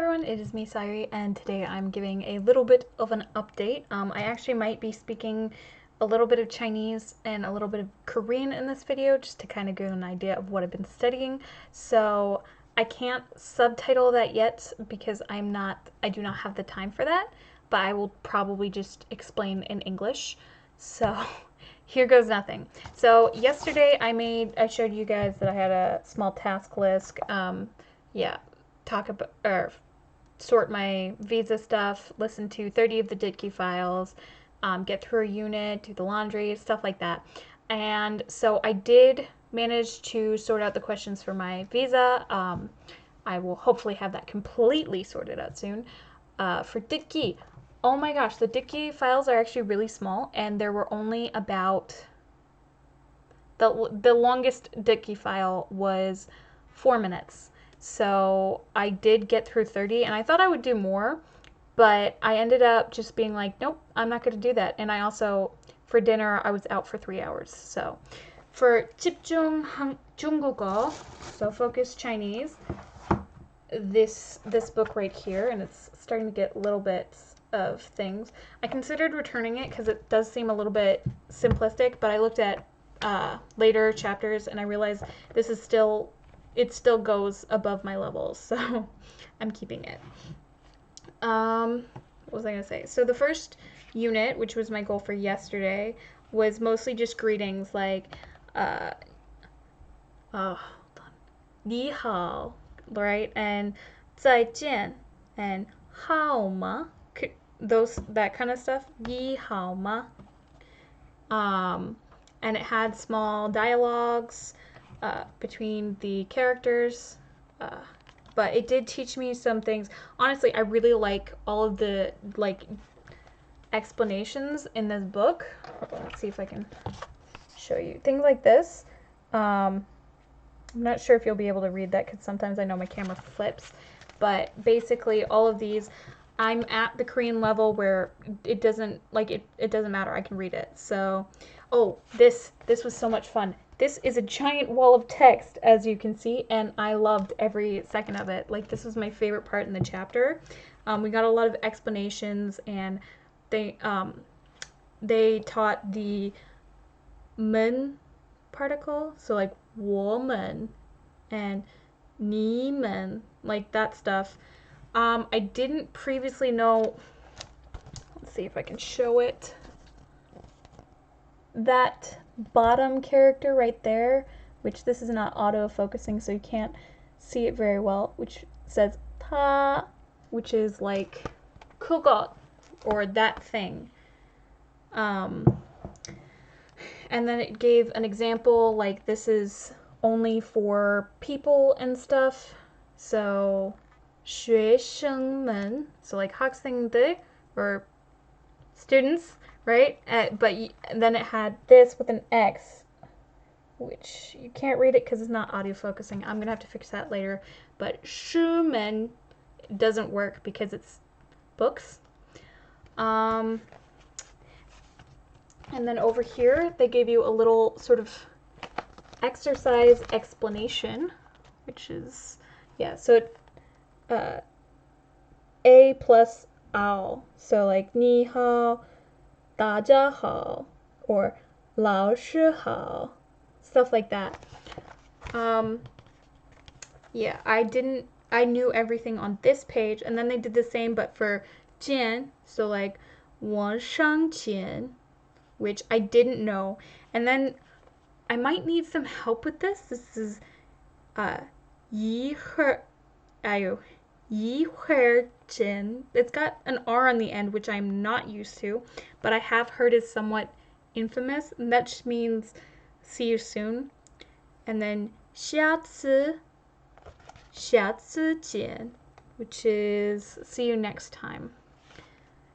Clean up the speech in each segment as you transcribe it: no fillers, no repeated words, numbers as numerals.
everyone, it is me, Sayuri, and today I'm giving a little bit of an update. I actually might be speaking a little bit of Chinese and a little bit of Korean in this video just to kind of give an idea of what I've been studying. So I can't subtitle that yet because I do not have the time for that, but I will probably just explain in English. So here goes nothing. So yesterday I showed you guys that I had a small task list. Yeah, talk about or sort my visa stuff, listen to 30 of the Ditki files, get through a unit, do the laundry, stuff like that. And so I did manage to sort out the questions for my visa. I will hopefully have that completely sorted out soon. For Ditki, oh my gosh, the Ditki files are actually really small, and there were only about the longest Ditki file was 4 minutes. So I did get through 30, and I thought I would do more, but I ended up just being like, nope, I'm not going to do that. And I also, for dinner, I was out for 3 hours. So for 집중 중국어, so focus Chinese, this book right here, and it's starting to get little bits of things. I considered returning it because it does seem a little bit simplistic, but I looked at later chapters and I realized this is still, it still goes above my levels, so I'm keeping it. What was I going to say? So the first unit, which was my goal for yesterday, was mostly just greetings like, ni hao, right? And 再见 and 好吗? That kind of stuff. 你好吗? And it had small dialogues between the characters, but it did teach me some things. Honestly, I really like all of the explanations in this book. Hold on, let's see if I can show you things like this. I'm not sure if you'll be able to read that because sometimes I know my camera flips, but basically all of these, I'm at the Korean level where it doesn't matter, I can read it. So, oh, this was so much fun. This is a giant wall of text, as you can see, and I loved every second of it. Like, this was my favorite part in the chapter. We got a lot of explanations, and they taught the men particle, so like 我们 and 你们, like that stuff. I didn't previously know, let's see if I can show it, that bottom character right there, which this is not auto-focusing so you can't see it very well, which says ta, which is like 그것, or that thing. And then it gave an example, like this is only for people and stuff, so 学生们, so like 학생들, or students, right? But then it had this with an X, which you can't read it because it's not audio focusing. I'm gonna have to fix that later. But 书们doesn't work because it's books. And then over here, they gave you a little sort of exercise explanation, which is, yeah, so it, A plus ao, so like 你好, 大家好, or 老师好, stuff like that. Yeah, I knew everything on this page, and then they did the same, but for 见, so like 我上见, which I didn't know. And then I might need some help with this. This is 一会儿见. It's got an R on the end, which I'm not used to, but I have heard is somewhat infamous, and that just means see you soon. And then 下次见, which is see you next time.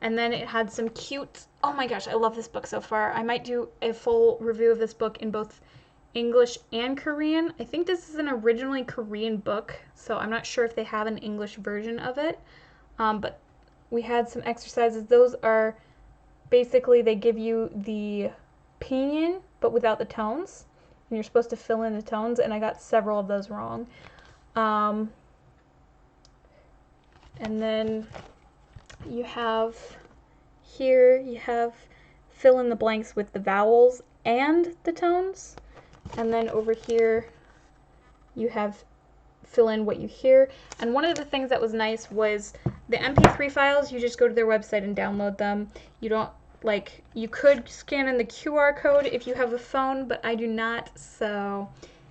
And then it had some cute, oh my gosh, I love this book so far. I might do a full review of this book in both English and Korean. I think this is an originally Korean book, so I'm not sure if they have an English version of it. But we had some exercises. Those are basically, they give you the pinyin, but without the tones. And you're supposed to fill in the tones, and I got several of those wrong. And then you have here, you have fill in the blanks with the vowels and the tones. And then over here, you have fill in what you hear. And one of the things that was nice was the MP3 files, you just go to their website and download them. You don't, like, you could scan in the QR code if you have a phone, but I do not, so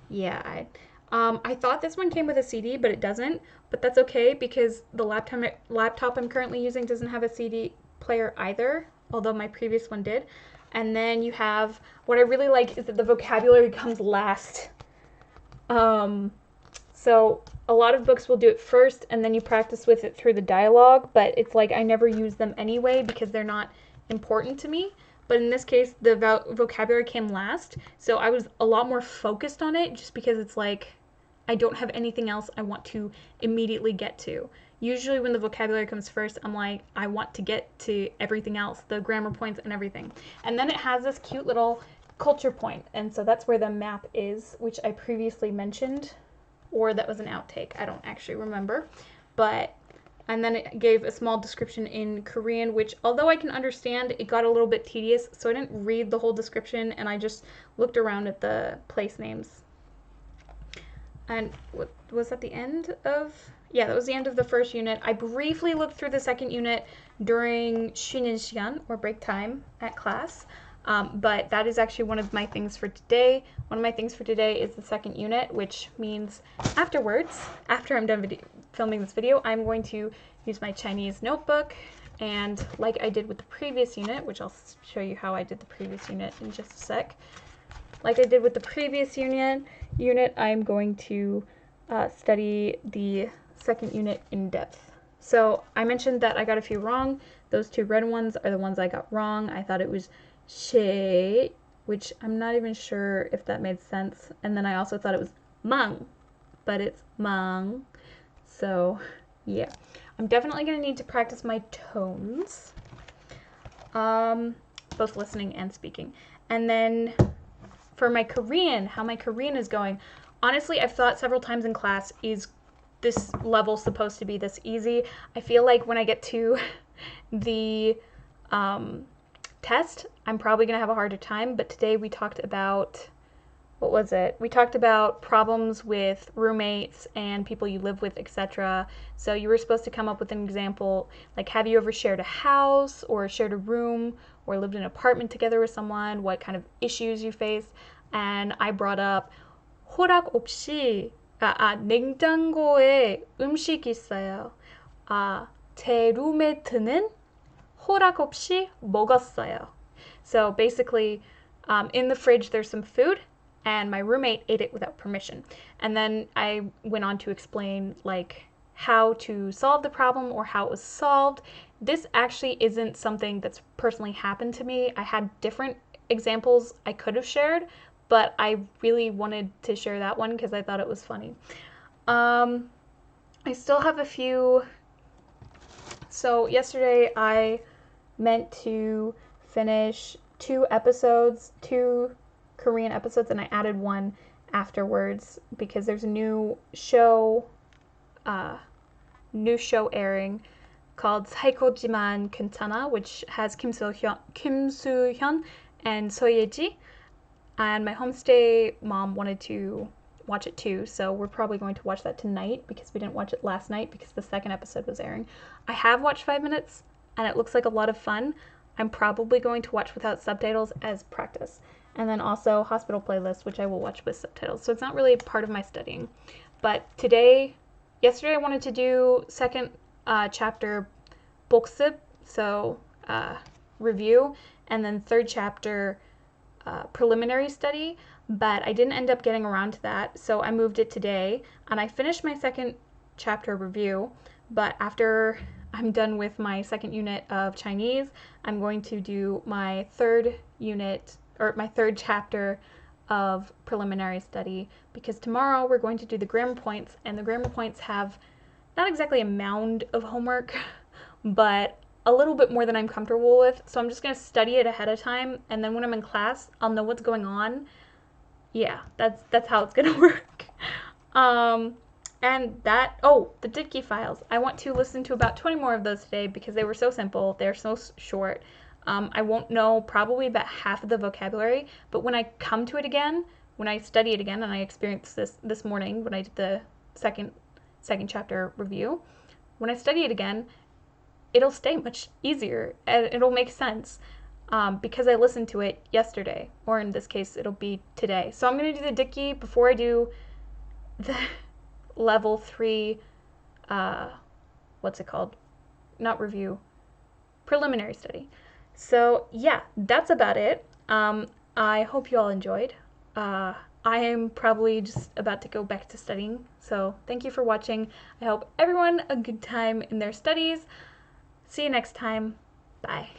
yeah. I thought this one came with a CD, but it doesn't, but that's okay because the laptop I'm currently using doesn't have a CD player either, although my previous one did. And then you have, what I really like is that the vocabulary comes last. So a lot of books will do it first and then you practice with it through the dialogue, but it's like I never use them anyway because they're not important to me. But in this case, the vocabulary came last, so I was a lot more focused on it just because it's like I don't have anything else I want to immediately get to. Usually when the vocabulary comes first, I'm like, I want to get to everything else, the grammar points and everything. And then it has this cute little culture point, and so that's where the map is, which I previously mentioned, or that was an outtake, I don't actually remember. But, and then it gave a small description in Korean, which although I can understand, it got a little bit tedious, so I didn't read the whole description, and I just looked around at the place names. And what was that the end of? Yeah, that was the end of the first unit. I briefly looked through the second unit during 쉬는 시간, or break time at class. But that is actually one of my things for today. One of my things for today is the second unit, which means afterwards, after I'm done filming this video, I'm going to use my Chinese notebook, and like I did with the previous unit, which I'll show you how I did the previous unit in just a sec. Like I did with the previous unit, I'm going to study the second unit in depth. So I mentioned that I got a few wrong. Those two red ones are the ones I got wrong. I thought it was she, which I'm not even sure if that made sense. And then I also thought it was mang, but it's mang. So yeah, I'm definitely going to need to practice my tones, both listening and speaking. And then for my Korean, how my Korean is going, honestly, I've thought several times in class, is this level supposed to be this easy? I feel like when I get to the test, I'm probably going to have a harder time, but today we talked about, what was it? We talked about problems with roommates and people you live with, etc. So you were supposed to come up with an example, like have you ever shared a house or shared a room or lived in an apartment together with someone, what kind of issues you face. And I brought up 허락 없이 냉장고에 음식이 있어요. 제 룸메이트는 허락 없이 먹었어요. So basically, in the fridge there's some food, and my roommate ate it without permission. And then I went on to explain like how to solve the problem or how it was solved. This actually isn't something that's personally happened to me. I had different examples I could have shared, but I really wanted to share that one because I thought it was funny. I still have a few. So yesterday I meant to finish two Korean episodes, and I added one afterwards because there's a new show airing called 사이코지만 괜찮아, which has Kim Soo-hyun and So Ye-ji, and my homestay mom wanted to watch it too, so we're probably going to watch that tonight because we didn't watch it last night because the second episode was airing. I have watched 5 minutes and it looks like a lot of fun. I'm probably going to watch without subtitles as practice. And then also Hospital Playlist, which I will watch with subtitles. So it's not really part of my studying. But yesterday I wanted to do second chapter 복습, so review, and then third chapter preliminary study, but I didn't end up getting around to that, so I moved it today, and I finished my second chapter review, but after I'm done with my second unit of Chinese, I'm going to do my third unit, or my third chapter of preliminary study, because tomorrow we're going to do the grammar points, and the grammar points have not exactly a mound of homework, but a little bit more than I'm comfortable with, so I'm just going to study it ahead of time, and then when I'm in class, I'll know what's going on. Yeah, that's how it's going to work. And that, oh, the Didki files. I want to listen to about 20 more of those today because they were so simple. They're so short. I won't know probably about half of the vocabulary, but when I come to it again, when I study it again, and I experienced this morning when I did the second chapter review, when I study it again, it'll stay much easier and it'll make sense because I listened to it yesterday, or in this case, it'll be today. So I'm going to do the Didki before I do the level 3, what's it called? Not review, preliminary study. So yeah, that's about it. I hope you all enjoyed. I am probably just about to go back to studying, so thank you for watching. I hope everyone a good time in their studies. See you next time. Bye.